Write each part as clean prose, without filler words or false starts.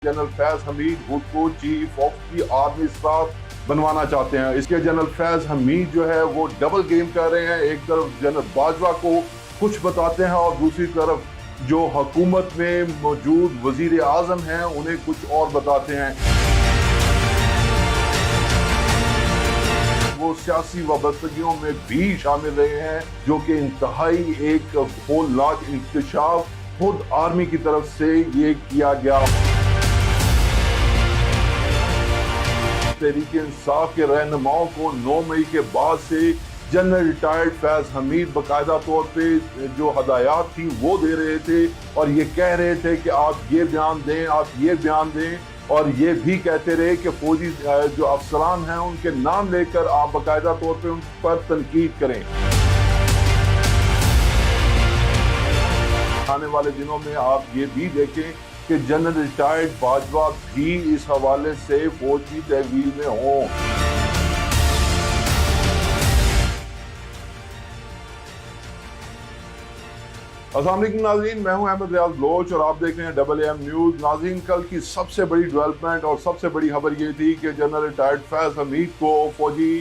General Faiz Hamid खुद को chief of the army staff बनवाना चाहते हैं। इसके जनरल फैज हमीद जो है वो डबल गेम कर रहे हैं। एक तरफ जनरल बाजवा को कुछ बताते हैं और दूसरी तरफ जो हुकूमत में मौजूद वजीर आजम हैं उन्हें कुछ और बताते हैं। वो सियासी वाबस्तगियों में भी शामिल रहे हैं जो कि इंतहाई एक होलनाक इंकशाफ खुद आर्मी की तरफ से ये किया गया। तहरीक इंसाफ के रहनुमाओं को 9 मई के बाद से जनरल रिटायर्ड फैज हमीद बाकायदा तौर पे जो हदायत थी वो दे रहे थे और ये कह रहे थे कि आप ये बयान दें, आप ये बयान दें, और ये भी कहते रहे कि फौजी जो अफसरान हैं उनके नाम लेकर आप बाकायदा तौर पे उन पर तनकीद करें। आने वाले दिनों में आप ये भी देखें कि जनरल रिटायर्ड बाजवा भी इस हवाले से फौज की तहवील में हों। अस्सलाम वालेकुम नाज़रीन, मैं हूं अहमद रियाज बलोच और आप देख रहे हैं AAM न्यूज़। नाज़रीन, कल की सबसे बड़ी डेवलपमेंट और सबसे बड़ी खबर ये थी कि जनरल रिटायर्ड फैज हमीद को फौजी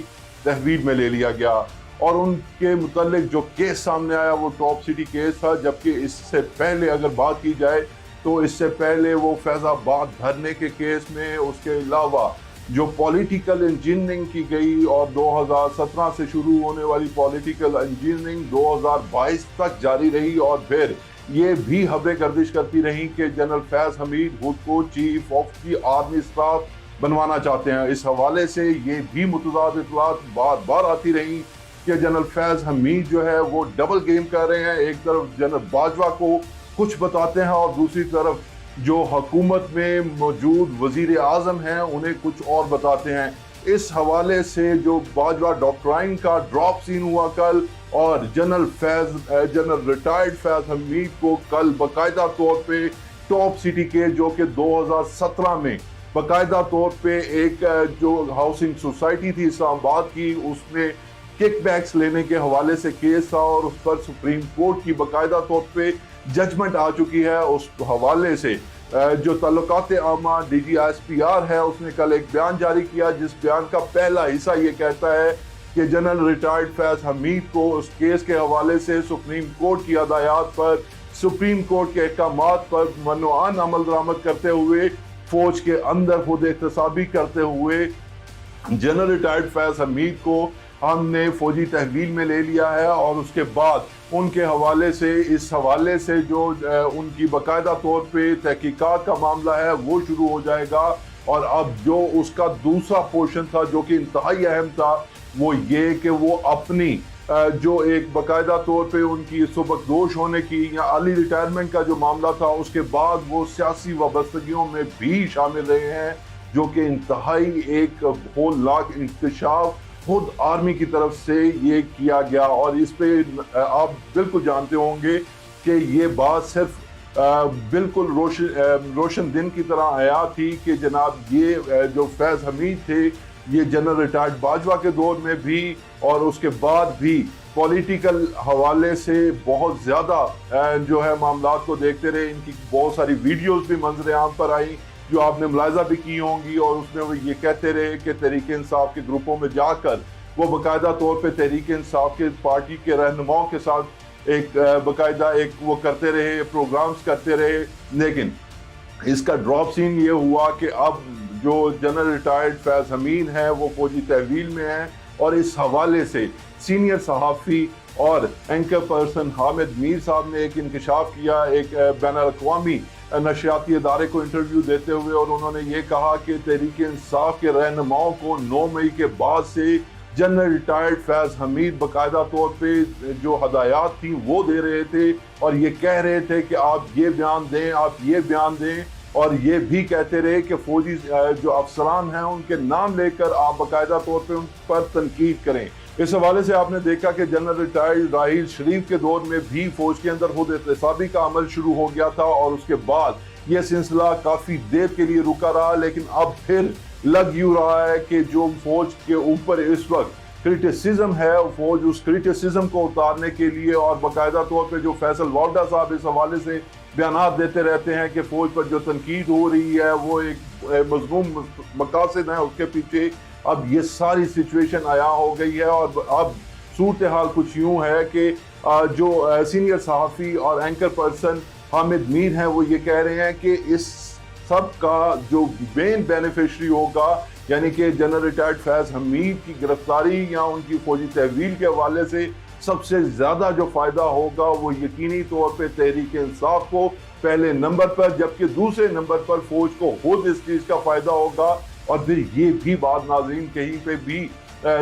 तहवील में ले लिया गया और उनके मुतल्लिक जो केस सामने आया वो टॉप सिटी केस था। जबकि इससे पहले अगर बात की जाए तो इससे पहले वो फैज़ाबाद धरने के केस में, उसके अलावा जो पॉलिटिकल इंजीनियरिंग की गई और 2017 से शुरू होने वाली पॉलिटिकल इंजीनियरिंग 2022 तक जारी रही और फिर ये भी खबरें गर्दिश करती रहीं कि जनरल फैज हमीद खुद को chief of the army staff बनवाना चाहते हैं। इस हवाले से ये भी मुतज़ाद इत्तलात बार बार आती रहीं कि जनरल फैज हमीद जो है वो डबल गेम कर रहे हैं। एक तरफ जनरल बाजवा को कुछ बताते हैं और दूसरी तरफ जो हुकूमत में मौजूद वजीर आजम हैं उन्हें कुछ और बताते हैं। इस हवाले से जो बाजवा डॉक्ट्राइन का ड्रॉप सीन हुआ कल और जनरल रिटायर्ड फैज हमीद को कल बाकायदा तौर पे टॉप सिटी के जो कि 2017 में बाकायदा तौर पे एक जो हाउसिंग सोसाइटी थी इस्लामाबाद की, उसमें किकबैक्स लेने के हवाले से केस था और उस पर सुप्रीम कोर्ट की बाकायदा तौर पे जजमेंट आ चुकी है। उस हवाले से जो ताल्लुकात आमा DGSPR है उसने कल एक बयान जारी किया जिस बयान का पहला हिस्सा ये कहता है कि जनरल रिटायर्ड फैज हमीद को उस केस के हवाले से सुप्रीम कोर्ट की हदायत पर, सुप्रीम कोर्ट के अहकामात पर मनोआन अमल दरामद करते हुए, फौज के अंदर खुद एहतसाबी करते हुए जनरल रिटायर्ड फैज हमीद को हमने फौजी तहवील में ले लिया है और उसके बाद उनके हवाले से, इस हवाले से जो उनकी बाकायदा तौर पे तहकीकात का मामला है वो शुरू हो जाएगा। और अब जो उसका दूसरा पोर्शन था जो कि इंतहाई अहम था वो ये कि वो अपनी जो एक बाकायदा तौर पे उनकी सुबकदोश होने की या अर्ली रिटायरमेंट का जो मामला था उसके बाद वो सियासी वाबस्तगियों में भी शामिल रहे हैं जो कि इंतहाई एक होलनाक इंकशाफ खुद आर्मी की तरफ से ये किया गया। और इस पे आप बिल्कुल जानते होंगे कि ये बात सिर्फ बिल्कुल रोशन दिन की तरह आया थी कि जनाब ये जो फैज हमीद थे ये जनरल रिटायर्ड बाजवा के दौर में भी और उसके बाद भी पॉलिटिकल हवाले से बहुत ज़्यादा जो है मामलात को देखते रहे। इनकी बहुत सारी वीडियोस भी मंजर आम पर आई जो आपने मुलाहिजा भी की होंगी और उसमें वो ये कहते रहे कि तहरीक इंसाफ के ग्रुपों में जाकर वो बाकायदा तौर पे तहरीक इंसाफ के पार्टी के रहनुमाओं के साथ एक बाकायदा एक वो करते रहे, प्रोग्राम्स करते रहे। लेकिन इसका ड्रॉप सीन ये हुआ कि अब जो जनरल रिटायर्ड फैज हमीद हैं वो फौजी तहवील में हैं और इस हवाले से सीनियर सहाफ़ी और एंकर पर्सन हामिद मीर साहब ने एक इंकशाफ किया एक बैनुल-अक़वामी नशियाती इदारे को इंटरव्यू देते हुए और उन्होंने ये कहा कि तहरीक इंसाफ के रहनुमाओं को 9 मई के बाद से जनरल रिटायर्ड फैज हमीद बाकायदा तौर पे जो हदायत थी वो दे रहे थे और ये कह रहे थे कि आप ये बयान दें, आप ये बयान दें, और ये भी कहते रहे कि फौजी जो अफसरान हैं उनके नाम लेकर आप बाकायदा तौर पे उन पर तनकीद करें। इस हवाले से आपने देखा कि जनरल रिटायर्ड राहील शरीफ के दौर में भी फौज के अंदर खुद एहतसाबी का अमल शुरू हो गया था और उसके बाद ये सिलसिला काफ़ी देर के लिए रुका रहा। लेकिन अब फिर लग यूँ रहा है कि जो फौज के ऊपर इस वक्त क्रिटिसिज्म है, फौज उस क्रिटिसिज्म को उतारने के लिए और बाकायदा तौर पे जो फैसल वाल्डा साहब इस हवाले से बयानात देते रहते हैं कि फौज पर जो तनकीद हो रही है वो एक मज़मूम मकासद है उसके पीछे। अब ये सारी सिचुएशन आया हो गई है और अब सूरत हाल कुछ यूँ है कि जो सीनियर सहाफ़ी और एंकर पर्सन हामिद मीर हैं वो ये कह रहे हैं कि इस सब का जो मेन बेनिफिशरी होगा यानी कि जनरल रिटायर्ड फैज़ हमीद की गिरफ्तारी या उनकी फौजी तहवील के हवाले से सबसे ज़्यादा जो फ़ायदा होगा वो यकीनी तौर पे तहरीक इंसाफ को पहले नंबर पर, जबकि दूसरे नंबर पर फौज को खुद इस चीज़ का फ़ायदा होगा। और फिर ये भी बात नाज़रीन कहीं पे भी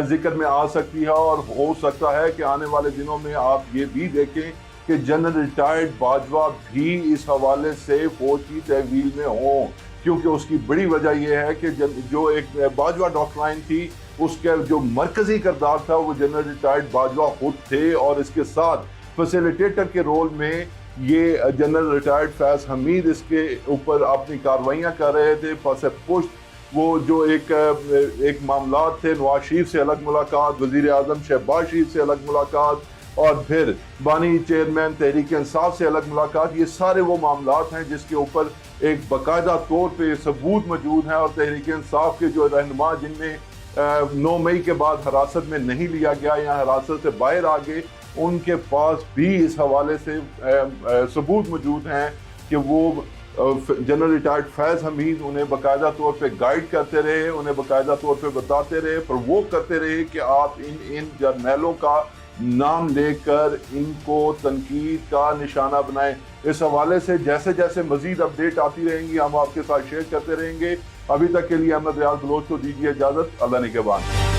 जिक्र में आ सकती है और हो सकता है कि आने वाले दिनों में आप ये भी देखें कि जनरल रिटायर्ड बाजवा भी इस हवाले से फौज की तहवील में हों, क्योंकि उसकी बड़ी वजह यह है कि जो एक बाजवा डॉक्ट्राइन थी उसका जो मरकजी किरदार था वो जनरल रिटायर्ड बाजवा खुद थे, और इसके साथ फैसिलिटेटर के रोल में ये जनरल रिटायर्ड फैज़ हमीद इसके ऊपर अपनी कार्रवाइयाँ कर रहे थे। फसे पुष्ट वो जो एक मामलात थे, नवाज शरीफ से अलग मुलाकात, वज़ीर आज़म शहबाज शरीफ से अलग मुलाकात और फिर बानी चेयरमैन तहरीक इंसाफ से अलग मुलाकात, ये सारे वो मामलात हैं जिसके ऊपर एक बाकायदा तौर पे सबूत मौजूद हैं। और तहरीक इंसाफ के जो रहनुमा जिनमें 9 मई के बाद हिरासत में नहीं लिया गया या हिरासत से बाहर आ गए, उनके पास भी इस हवाले से सबूत मौजूद हैं कि वो जनरल रिटायर्ड फैज़ हमीद उन्हें बाकायदा तौर पे गाइड करते रहे, उन्हें बाकायदा तौर पे बताते रहे, प्रवोक करते रहे कि आप इन जर्नैलों का नाम लेकर इनको तनकीद का निशाना बनाएं। इस हवाले से जैसे जैसे मजीद अपडेट आती रहेंगी हम आपके साथ शेयर करते रहेंगे। अभी तक के लिए अहमद रियाज बलोच को दीजिए इजाज़त। अल्लाह निगहबान।